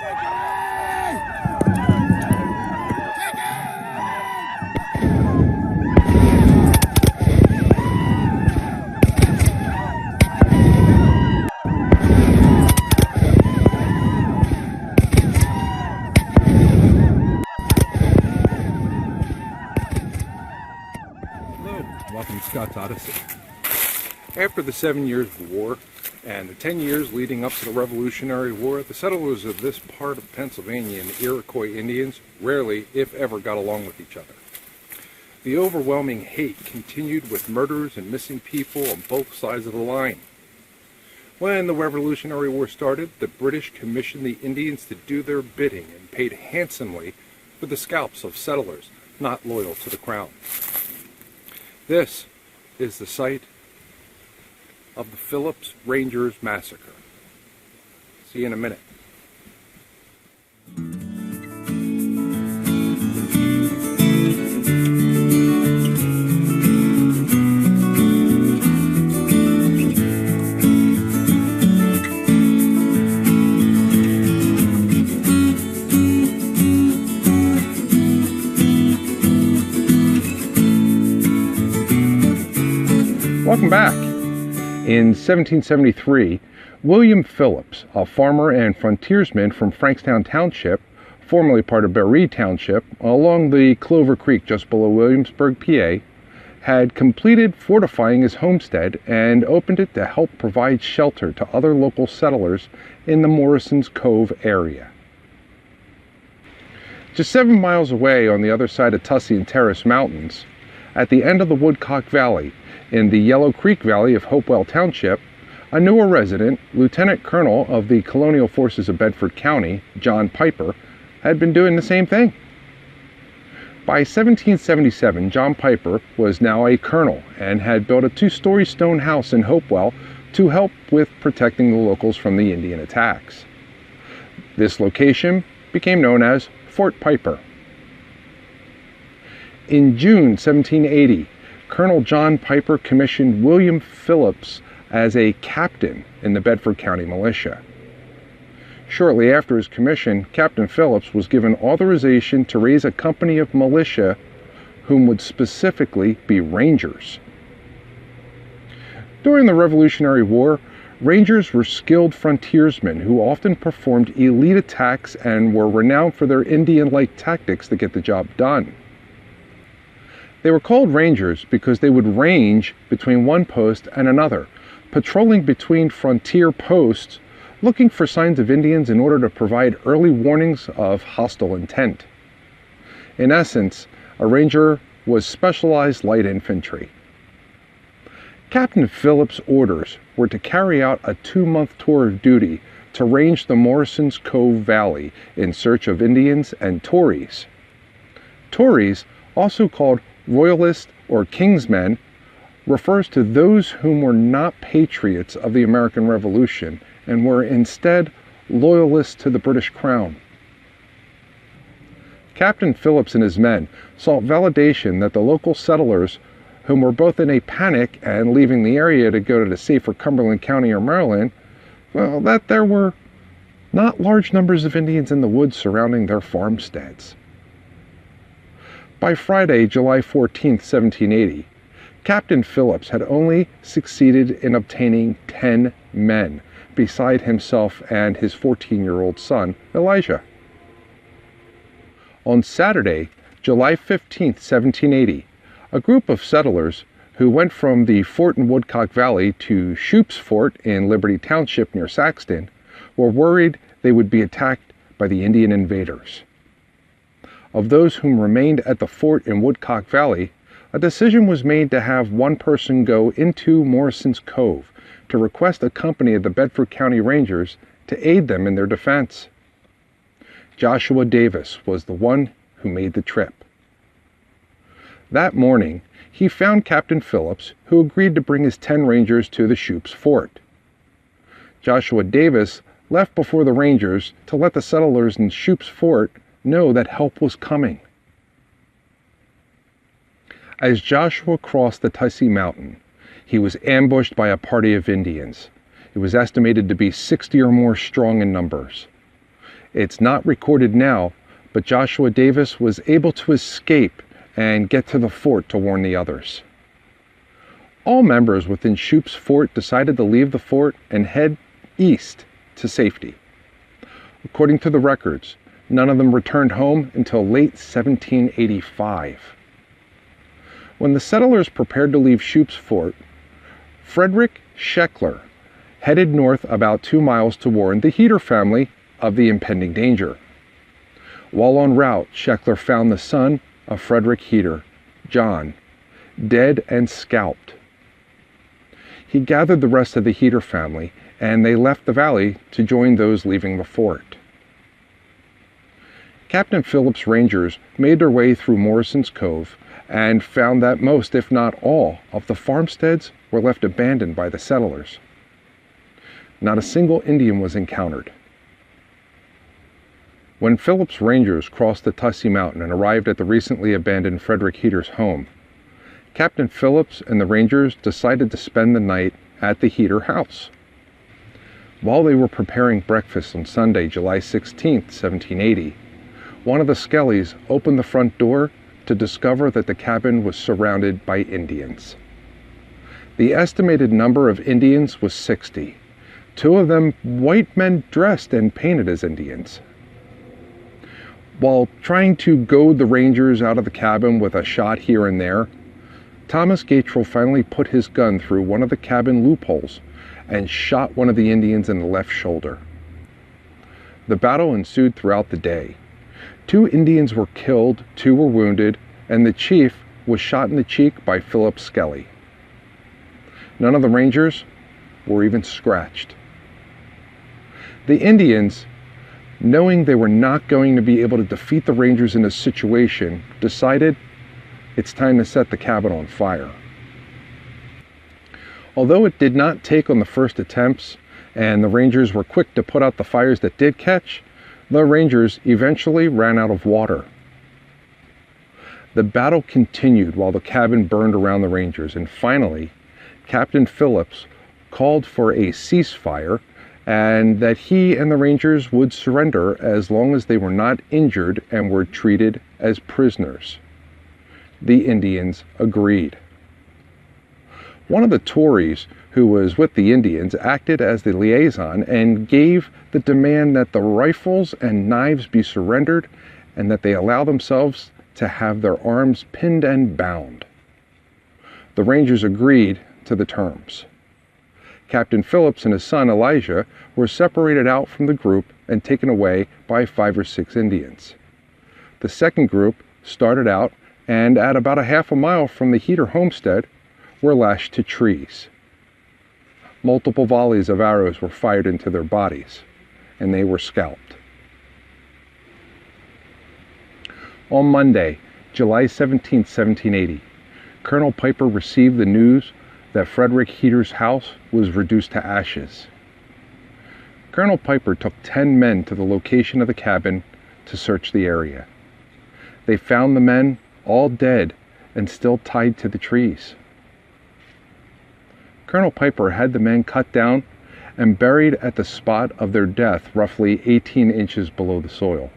Welcome to Scott's Odyssey. After the 7 years of the war and the 10 years leading up to the Revolutionary War, the settlers of this part of Pennsylvania and the Iroquois Indians rarely, if ever, got along with each other. The overwhelming hate continued with murders and missing people on both sides of the line. When the Revolutionary War started, the British commissioned the Indians to do their bidding and paid handsomely for the scalps of settlers not loyal to the crown. This is the site of the Phillips Rangers Massacre. See you in a minute. Welcome back. In 1773, William Phillips, a farmer and frontiersman from Frankstown Township, formerly part of Berry Township, along the Clover Creek just below Williamsburg, PA, had completed fortifying his homestead and opened it to help provide shelter to other local settlers in the Morrison's Cove area. Just 7 miles away on the other side of Tussey and Terrace Mountains, at the end of the Woodcock Valley, in the Yellow Creek Valley of Hopewell Township, a newer resident, Lieutenant Colonel of the Colonial Forces of Bedford County, John Piper, had been doing the same thing. By 1777, John Piper was now a colonel and had built a 2-story stone house in Hopewell to help with protecting the locals from the Indian attacks. This location became known as Fort Piper. In June 1780, Colonel John Piper commissioned William Phillips as a captain in the Bedford County Militia. Shortly after his commission, Captain Phillips was given authorization to raise a company of militia whom would specifically be Rangers. During the Revolutionary War, Rangers were skilled frontiersmen who often performed elite attacks and were renowned for their Indian-like tactics to get the job done. They were called Rangers because they would range between one post and another, patrolling between frontier posts, looking for signs of Indians in order to provide early warnings of hostile intent. In essence, a Ranger was specialized light infantry. Captain Phillips' orders were to carry out a 2-month tour of duty to range the Morrison's Cove Valley in search of Indians and Tories. Tories, also called Royalists or Kingsmen, refers to those whom were not patriots of the American Revolution and were instead loyalists to the British Crown. Captain Phillips and his men sought validation that the local settlers, whom were both in a panic and leaving the area to go to the safer Cumberland County or Maryland, well, that there were not large numbers of Indians in the woods surrounding their farmsteads. By Friday, July 14, 1780, Captain Phillips had only succeeded in obtaining 10 men, beside himself and his 14-year-old son, Elijah. On Saturday, July 15, 1780, a group of settlers who went from the fort in Woodcock Valley to Shoup's Fort in Liberty Township near Saxton were worried they would be attacked by the Indian invaders. Of those whom remained at the fort in Woodcock Valley, a decision was made to have one person go into Morrison's Cove to request a company of the Bedford County Rangers to aid them in their defense. Joshua Davis was the one who made the trip. That morning, he found Captain Phillips, who agreed to bring his 10 Rangers to the Shoup's Fort. Joshua Davis left before the Rangers to let the settlers in Shoup's Fort know that help was coming. As Joshua crossed the Tussey Mountain, he was ambushed by a party of Indians. It was estimated to be 60 or more strong in numbers. It's not recorded now, but Joshua Davis was able to escape and get to the fort to warn the others. All members within Shoup's fort decided to leave the fort and head east to safety. According to the records, none of them returned home until late 1785. When the settlers prepared to leave Shoup's fort, Frederick Scheckler headed north about 2 miles to warn the Heater family of the impending danger. While en route, Scheckler found the son of Frederick Heater, John, dead and scalped. He gathered the rest of the Heater family, and they left the valley to join those leaving the fort. Captain Phillips' Rangers made their way through Morrison's Cove and found that most, if not all, of the farmsteads were left abandoned by the settlers. Not a single Indian was encountered. When Phillips' Rangers crossed the Tussey Mountain and arrived at the recently abandoned Frederick Heater's home, Captain Phillips and the Rangers decided to spend the night at the Heater house. While they were preparing breakfast on Sunday, July 16, 1780, one of the Skellies opened the front door to discover that the cabin was surrounded by Indians. The estimated number of Indians was 60, 2 of them white men dressed and painted as Indians. While trying to goad the Rangers out of the cabin with a shot here and there, Thomas Gatrell finally put his gun through one of the cabin loopholes and shot one of the Indians in the left shoulder. The battle ensued throughout the day. 2 Indians were killed, 2 were wounded, and the chief was shot in the cheek by Philip Skelly. None of the Rangers were even scratched. The Indians, knowing they were not going to be able to defeat the Rangers in this situation, decided it's time to set the cabin on fire. Although it did not take on the first attempts, and the Rangers were quick to put out the fires that did catch, the Rangers eventually ran out of water. The battle continued while the cabin burned around the Rangers, and finally, Captain Phillips called for a ceasefire and that he and the Rangers would surrender as long as they were not injured and were treated as prisoners. The Indians agreed. One of the Tories who was with the Indians acted as the liaison and gave the demand that the rifles and knives be surrendered and that they allow themselves to have their arms pinned and bound. The Rangers agreed to the terms. Captain Phillips and his son Elijah were separated out from the group and taken away by 5 or 6 Indians. The second group started out and at about a half a mile from the Heater homestead were lashed to trees. Multiple volleys of arrows were fired into their bodies, and they were scalped. On Monday, July 17, 1780, Colonel Piper received the news that Frederick Heater's house was reduced to ashes. Colonel Piper took 10 men to the location of the cabin to search the area. They found the men all dead and still tied to the trees. Colonel Piper had the men cut down and buried at the spot of their death roughly 18 inches below the soil.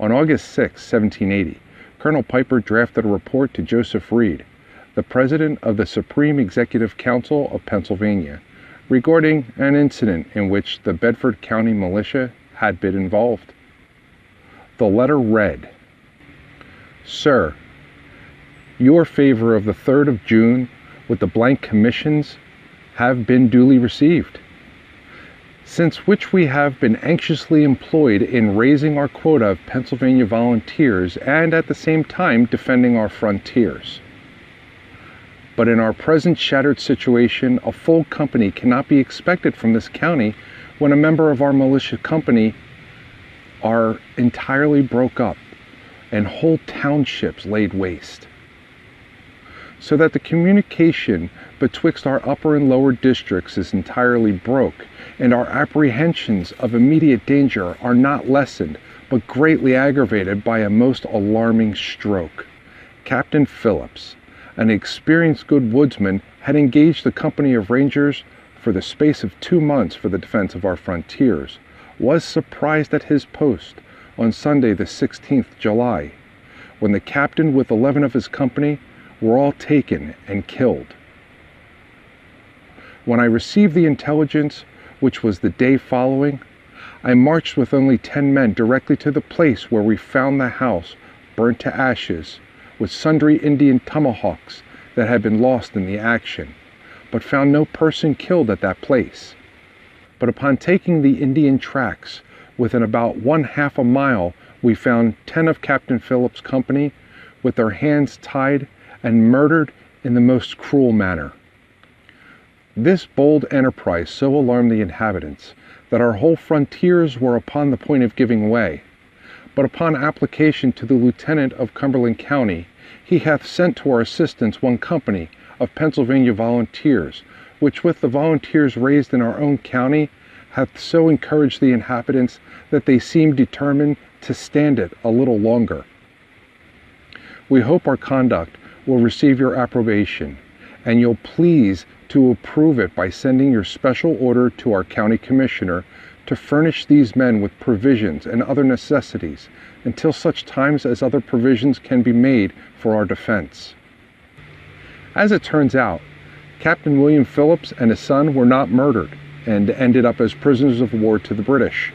On August 6, 1780, Colonel Piper drafted a report to Joseph Reed, the President of the Supreme Executive Council of Pennsylvania, regarding an incident in which the Bedford County Militia had been involved. The letter read, "Sir, your favor of the 3rd of June with the blank commissions have been duly received, since which we have been anxiously employed in raising our quota of Pennsylvania volunteers and at the same time defending our frontiers. But in our present shattered situation, a full company cannot be expected from this county when a member of our militia company are entirely broke up and whole townships laid waste. So that the communication betwixt our upper and lower districts is entirely broke, and our apprehensions of immediate danger are not lessened, but greatly aggravated by a most alarming stroke. Captain Phillips, an experienced good woodsman, had engaged a company of Rangers for the space of 2 months for the defense of our frontiers, was surprised at his post on Sunday the 16th July, when the captain with 11 of his company were all taken and killed. When I received the intelligence, which was the day following, I marched with only 10 men directly to the place where we found the house burnt to ashes, with sundry Indian tomahawks that had been lost in the action, but found no person killed at that place. But upon taking the Indian tracks, within about 1/2 a mile, we found 10 of Captain Phillips' company with their hands tied and murdered in the most cruel manner. This bold enterprise so alarmed the inhabitants that our whole frontiers were upon the point of giving way. But upon application to the Lieutenant of Cumberland County, he hath sent to our assistance one company of Pennsylvania volunteers, which with the volunteers raised in our own county hath so encouraged the inhabitants that they seem determined to stand it a little longer. We hope our conduct will receive your approbation, and you'll please to approve it by sending your special order to our county commissioner to furnish these men with provisions and other necessities until such times as other provisions can be made for our defense. As it turns out, Captain William Phillips and his son were not murdered and ended up as prisoners of war to the British.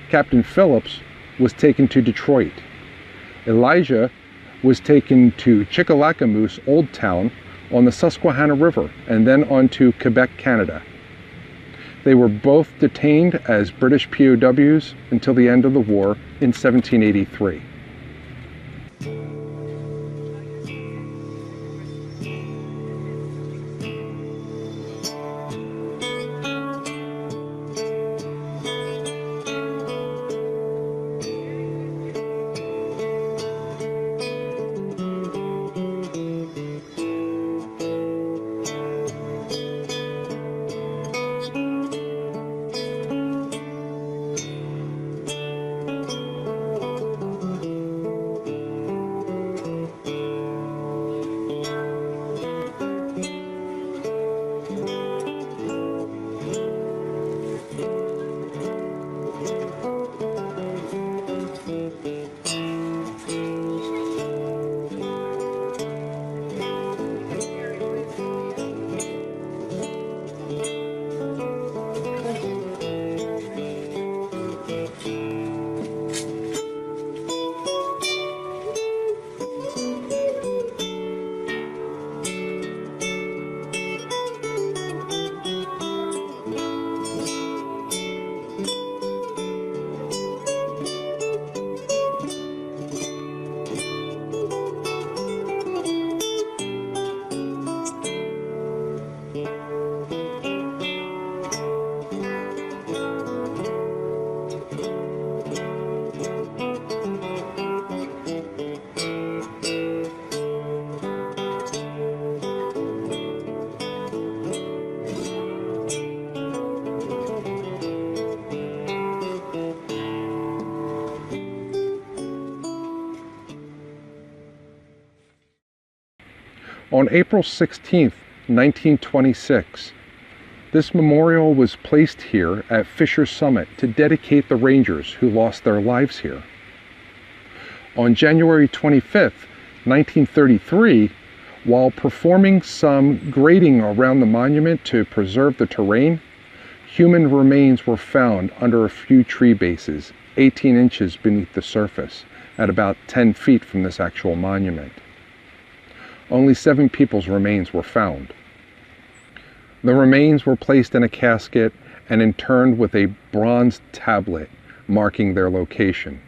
Captain Phillips was taken to Detroit. Elijah was taken to Chickalackamoose Old Town on the Susquehanna River and then on to Quebec, Canada. They were both detained as British POWs until the end of the war in 1783. On April 16, 1926, this memorial was placed here at Fisher Summit to dedicate the Rangers who lost their lives here. On January 25, 1933, while performing some grading around the monument to preserve the terrain, human remains were found under a few tree bases, 18 inches beneath the surface, at about 10 feet from this actual monument. Only 7 people's remains were found. The remains were placed in a casket and interred with a bronze tablet marking their location.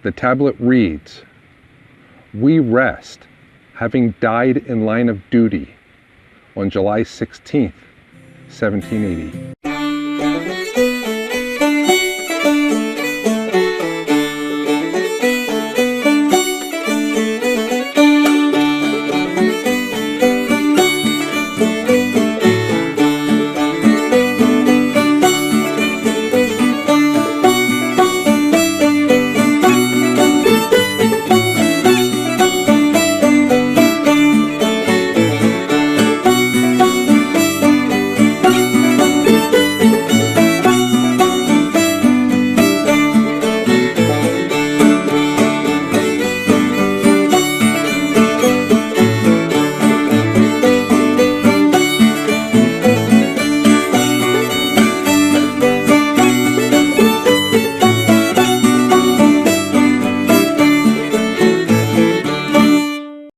The tablet reads, "We rest, having died in line of duty on July 16, 1780.